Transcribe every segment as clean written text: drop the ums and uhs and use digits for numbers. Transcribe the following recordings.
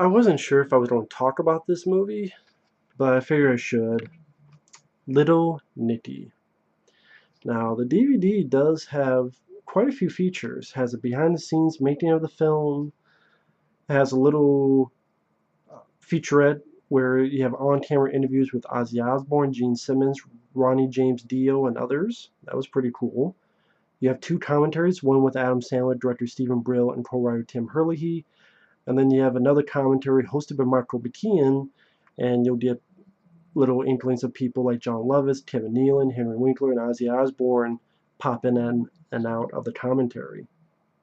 I wasn't sure if I was going to talk about this movie, but I figured I should. Little Nicky. Now, the DVD does have quite a few features. It has a behind-the-scenes making of the film. It has a little featurette where you have on-camera interviews with Ozzy Osbourne, Gene Simmons, Ronnie James Dio, and others. That was pretty cool. You have two commentaries, one with Adam Sandler, director Stephen Brill, and co-writer Tim Herlihy. And then you have another commentary hosted by Michael McKean, and you'll get little inklings of people like John Lovitz, Kevin Nealon, Henry Winkler, and Ozzy Osbourne pop in and out of the commentary.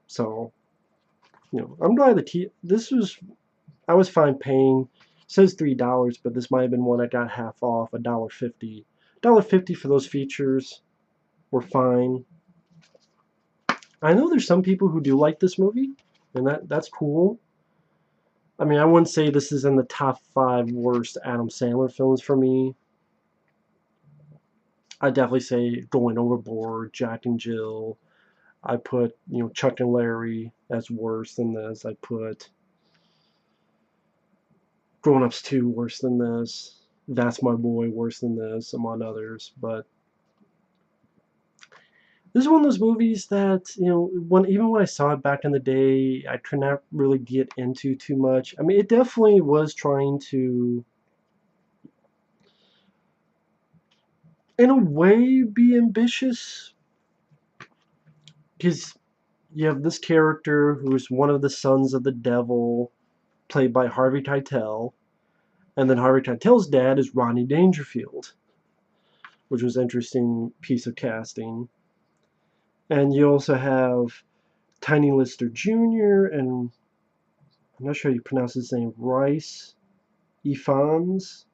So, I'm glad this was. I was fine paying. It says $3, but this might have been one I got half off, $1.50. $1.50 for those features were fine. I know there's some people who do like this movie, and that's cool. I mean, I wouldn't say this is in the top 5 worst Adam Sandler films for me. I'd definitely say Going Overboard, Jack and Jill. I put, Chuck and Larry as worse than this. I put Grown Ups 2 worse than this. That's My Boy worse than this, among others. But this is one of those movies that, even when I saw it back in the day, I could not really get into too much. I mean, it definitely was trying to, in a way, be ambitious. Because you have this character who's one of the sons of the devil, played by Harvey Keitel. And then Harvey Keitel's dad is Rodney Dangerfield, which was an interesting piece of casting. And you also have Tiny Lister Jr. and I'm not sure how you pronounce his name, Rhys Ifans.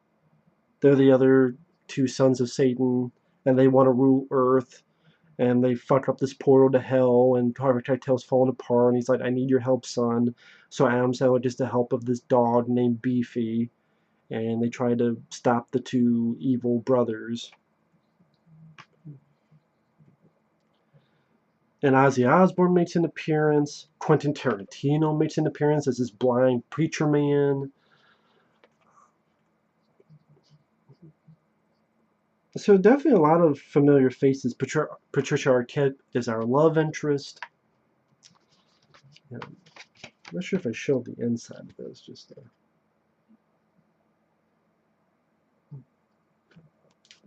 They're the other two sons of Satan, and they want to rule Earth. And they fuck up this portal to hell, and Harvey Keitel's falling apart, and he's like, I need your help, son. So Adam Sandler gets the help of this dog named Beefy, and they try to stop the two evil brothers. And Ozzy Osbourne makes an appearance. Quentin Tarantino makes an appearance as this blind preacher man. So definitely a lot of familiar faces. Patricia Arquette is our love interest. Yeah. I'm not sure if I showed the inside of this. Just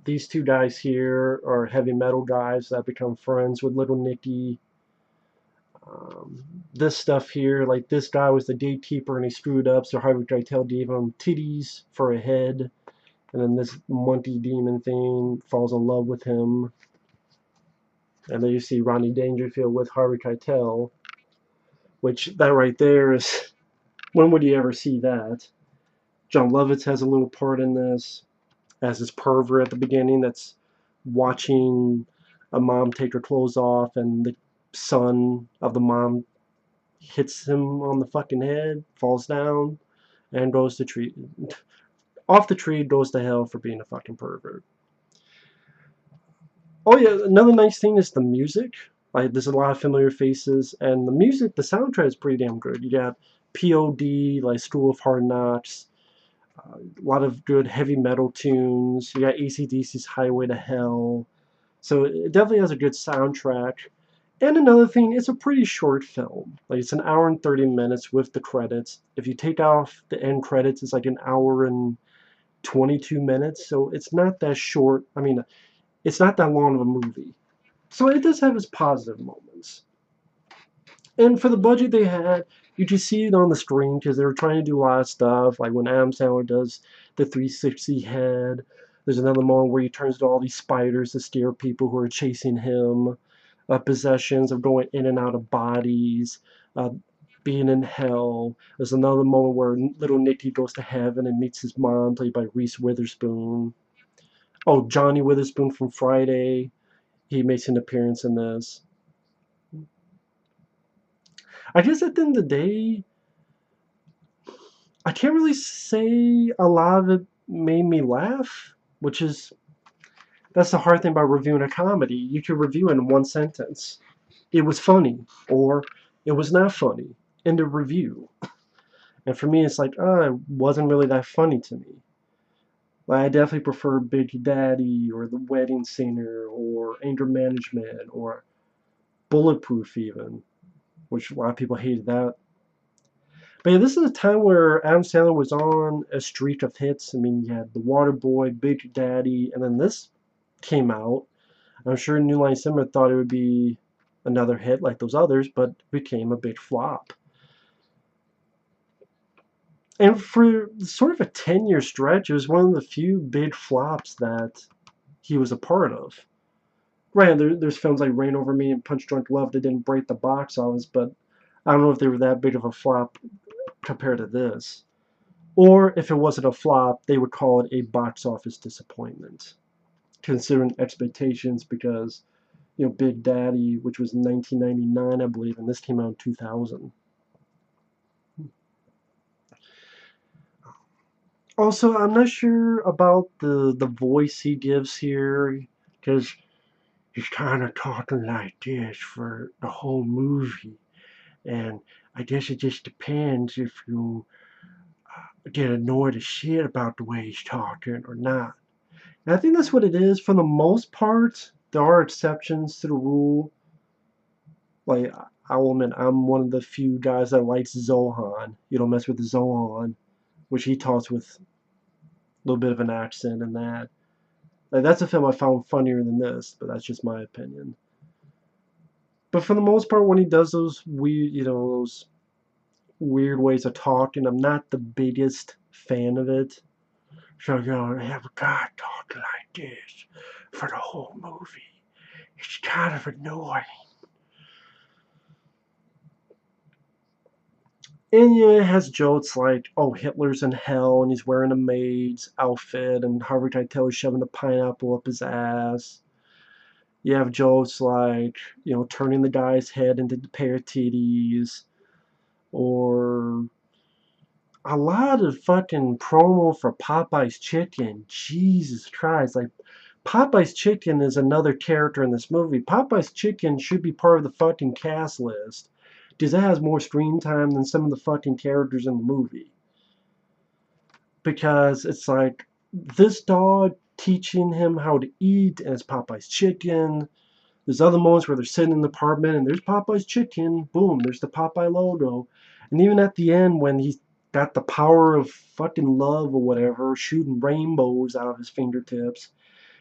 these two guys here are heavy metal guys that become friends with Little Nicky. This stuff here, like this guy was the gatekeeper and he screwed up, so Harvey Keitel gave him titties for a head. And then this monkey demon thing falls in love with him. And then you see Rodney Dangerfield with Harvey Keitel, which that right there is, when would you ever see that? John Lovitz has a little part in this, as this pervert at the beginning that's watching a mom take her clothes off, and the son of the mom hits him on the fucking head, falls down, and goes to tree. Off the tree, goes to hell for being a fucking pervert. Oh yeah, another nice thing is the music. Like there's a lot of familiar faces, and the music, the soundtrack is pretty damn good. You got POD, like School of Hard Knocks, a lot of good heavy metal tunes. You got AC/DC's Highway to Hell. So it definitely has a good soundtrack. And another thing, it's a pretty short film. Like it's an hour and 30 minutes with the credits. If you take off the end credits, it's like an hour and 22 minutes. So it's not that short. I mean, it's not that long of a movie. So it does have its positive moments. And for the budget they had, you can see it on the screen because they were trying to do a lot of stuff. Like when Adam Sandler does the 360 head, there's another moment where he turns to all these spiders to scare people who are chasing him. Possessions of going in and out of bodies, being in hell. There's another moment where little Nicky goes to heaven and meets his mom, played by Reese Witherspoon. Oh, Johnny Witherspoon from Friday. He makes an appearance in this. I guess at the end of the day, I can't really say a lot of it made me laugh, which is that's the hard thing about reviewing a comedy. You can review it in one sentence. It was funny, or it was not funny. End of review. And for me, it's like, it wasn't really that funny to me. Like, I definitely prefer Big Daddy or The Wedding Singer or Anger Management or Bulletproof even, which a lot of people hated that. But yeah, this is a time where Adam Sandler was on a streak of hits. I mean, you had The Waterboy, Big Daddy, and then this came out. I'm sure New Line Cinema thought it would be another hit like those others, but became a big flop. And for sort of a 10-year stretch, it was one of the few big flops that he was a part of. Right, there's films like Rain Over Me and Punch Drunk Love that didn't break the box office, but I don't know if they were that big of a flop compared to this. Or if it wasn't a flop, they would call it a box office disappointment, considering expectations because, Big Daddy, which was in 1999, I believe, and this came out in 2000. Also, I'm not sure about the voice he gives here, because he's kind of talking like this for the whole movie. And I guess it just depends if you get annoyed as shit about the way he's talking or not. And I think that's what it is. For the most part, there are exceptions to the rule. Like, I will admit, I'm one of the few guys that likes Zohan. You don't mess with Zohan, which he talks with a little bit of an accent and that. Like, that's a film I found funnier than this, but that's just my opinion. But for the most part, when he does those weird ways of talking, I'm not the biggest fan of it. So, I have a guy talking like this for the whole movie. It's kind of annoying. And it has jokes like, oh, Hitler's in hell and he's wearing a maid's outfit and Harvey Keitel is shoving a pineapple up his ass. You have jokes like, turning the guy's head into a pair of titties. Or a lot of fucking promo for Popeye's Chicken. Jesus Christ. Like, Popeye's Chicken is another character in this movie. Popeye's Chicken should be part of the fucking cast list, because it has more screen time than some of the fucking characters in the movie. Because it's like this dog teaching him how to eat, and it's Popeye's Chicken. There's other moments where they're sitting in the apartment and there's Popeye's Chicken. Boom, there's the Popeye logo. And even at the end, when he's got the power of fucking love or whatever, shooting rainbows out of his fingertips,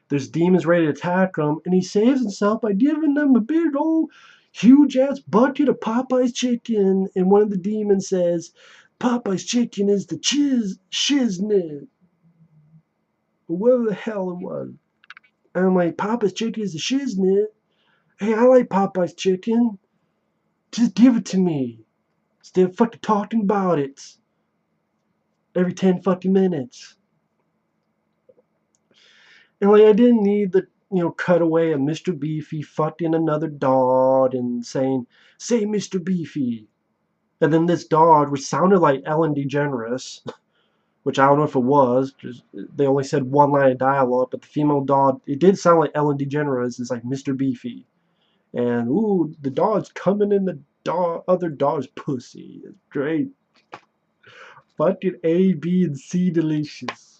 there's demons ready to attack him, and he saves himself by giving them a big old huge ass bucket of Popeye's Chicken. And one of the demons says, Popeye's Chicken is the shiznit. Whatever the hell it was. And I'm like, Popeye's Chicken is the shiznit? Hey, I like Popeye's Chicken. Just give it to me. Instead of fucking talking about it every 10 fucking minutes. And like, I didn't need the, cutaway of Mr. Beefy fucking another dog and saying, say Mr. Beefy. And then this dog, which sounded like Ellen DeGeneres, which I don't know if it was, because they only said one line of dialogue, but the female dog, it did sound like Ellen DeGeneres. It's like Mr. Beefy. And, ooh, the dog's coming in the other dog's pussy. It's great. Fucking A, B, and C delicious.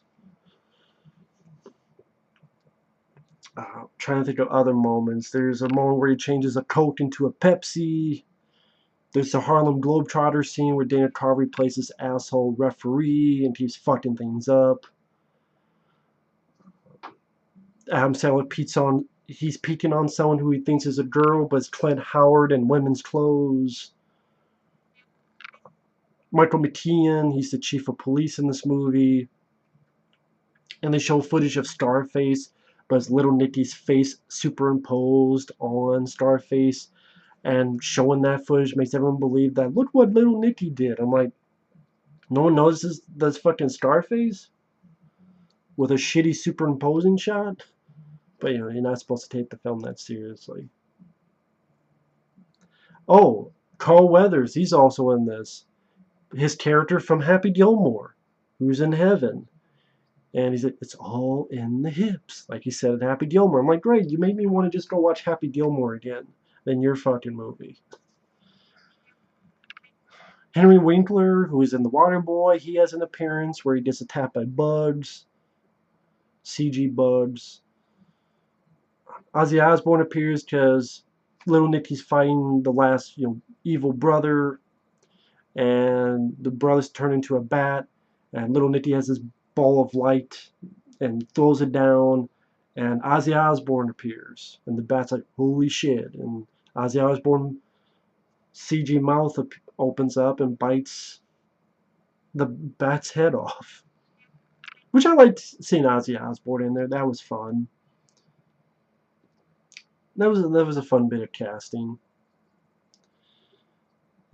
Trying to think of other moments. There's a moment where he changes a Coke into a Pepsi. There's the Harlem Globetrotter scene where Dana Carvey plays this asshole referee and keeps fucking things up. Adam Sandler he's peeking on someone who he thinks is a girl, but it's Clint Howard in women's clothes. Michael McKean, he's the chief of police in this movie. And they show footage of Scarface, but it's Little Nicky's face superimposed on Scarface. And showing that footage makes everyone believe that, look what Little Nicky did. I'm like, no one notices that's fucking Scarface? With a shitty superimposing shot? But, you're not supposed to take the film that seriously. Oh, Carl Weathers, he's also in this. His character from Happy Gilmore, who's in heaven. And he's like, it's all in the hips, like he said at Happy Gilmore. I'm like, great, you made me want to just go watch Happy Gilmore again. Then your fucking movie. Henry Winkler, who is in The Waterboy, he has an appearance where he gets attacked by bugs, CG bugs. Ozzy Osbourne appears because Little Nicky's fighting the last, evil brother, and the brother's turned into a bat, and Little Nicky has this ball of light and throws it down, and Ozzy Osbourne appears, and the bat's like, holy shit, and Ozzy Osbourne CG mouth opens up and bites the bat's head off. Which I liked seeing Ozzy Osbourne in there. That was fun. That was a fun bit of casting.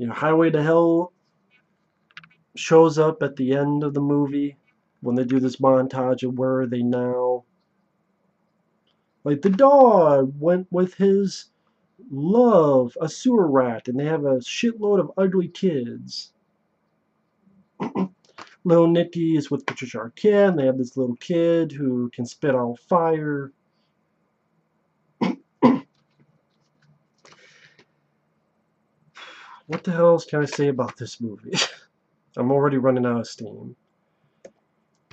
Highway to Hell shows up at the end of the movie when they do this montage of where are they now. Like the dog went with his love, a sewer rat, and they have a shitload of ugly kids. Little Nicky is with Patricia Arquette, and they have this little kid who can spit out fire. What the hell else can I say about this movie? I'm already running out of steam.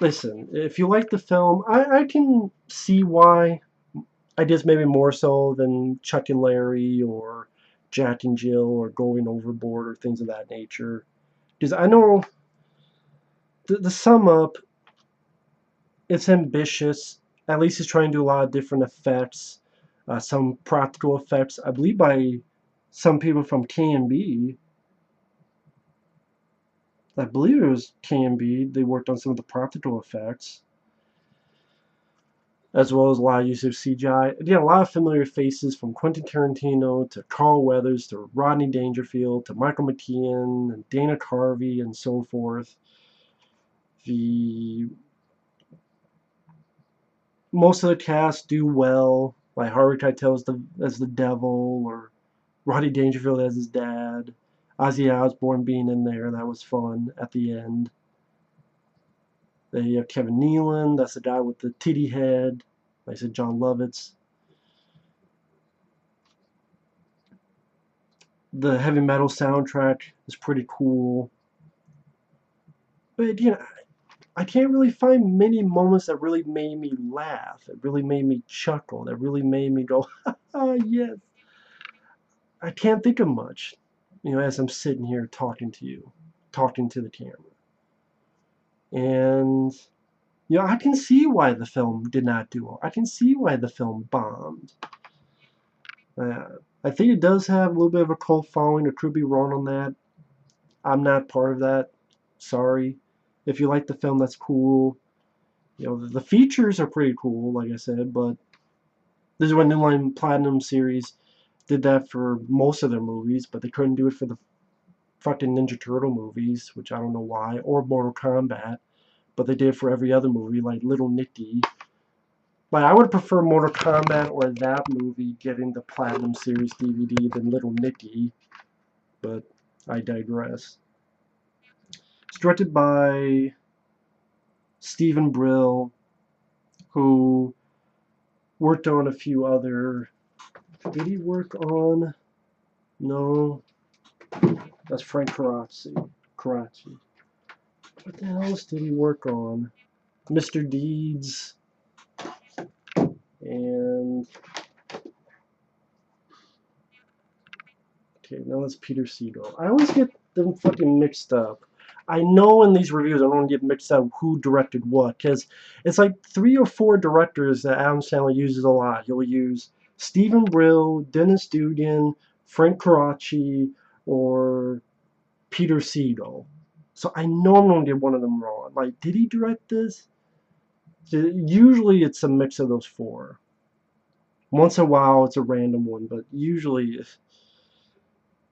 Listen, if you like the film, I can see why. I guess maybe more so than Chuck and Larry or Jack and Jill or Going Overboard or things of that nature. Because I know the sum up, it's ambitious. At least it's trying to do a lot of different effects, some practical effects. I believe by some people from KNB. I believe it was KNB. They worked on some of the practical effects, as well as a lot of use of CGI. Again, a lot of familiar faces from Quentin Tarantino to Carl Weathers to Rodney Dangerfield to Michael McKean and Dana Carvey and so forth. Most of the cast do well, like Harvey Keitel as the devil, or Rodney Dangerfield as his dad. Ozzy Osbourne being in there, that was fun at the end. Then you have Kevin Nealon, that's the guy with the titty head. Like I said, Jon Lovitz. The heavy metal soundtrack is pretty cool. But again, I can't really find many moments that really made me laugh, that really made me chuckle, that really made me go, yes. I can't think of much, as I'm sitting here talking to you, talking to the camera. And, I can see why the film did not do well. I can see why the film bombed. I think it does have a little bit of a cult following. I could be wrong on that. I'm not part of that. Sorry. If you like the film, that's cool. The features are pretty cool, like I said, but this is when New Line Platinum series did that for most of their movies, but they couldn't do it for the fucking Ninja Turtle movies, which I don't know why, or Mortal Kombat, but they did for every other movie, like Little Nicky. But I would prefer Mortal Kombat or that movie getting the Platinum Series DVD than Little Nicky, but I digress. It's directed by Steven Brill, who worked on a few other... Did he work on... No. That's Frank Coraci. What the hell else did he work on? Mr. Deeds. And... Okay, now that's Peter Segal. I always get them fucking mixed up. I know in these reviews I don't get mixed up who directed what, because it's like 3 or 4 directors that Adam Sandler uses a lot. He'll use Steven Brill, Dennis Dugan, Frank Coraci, or Peter Segal. So I know I'm going to get one of them wrong. Like, did he direct this? Usually it's a mix of those 4. Once in a while it's a random one, but usually...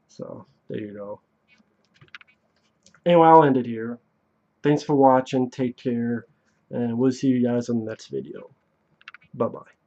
So, there you go. Anyway, I'll end it here. Thanks for watching. Take care. And we'll see you guys on the next video. Bye-bye.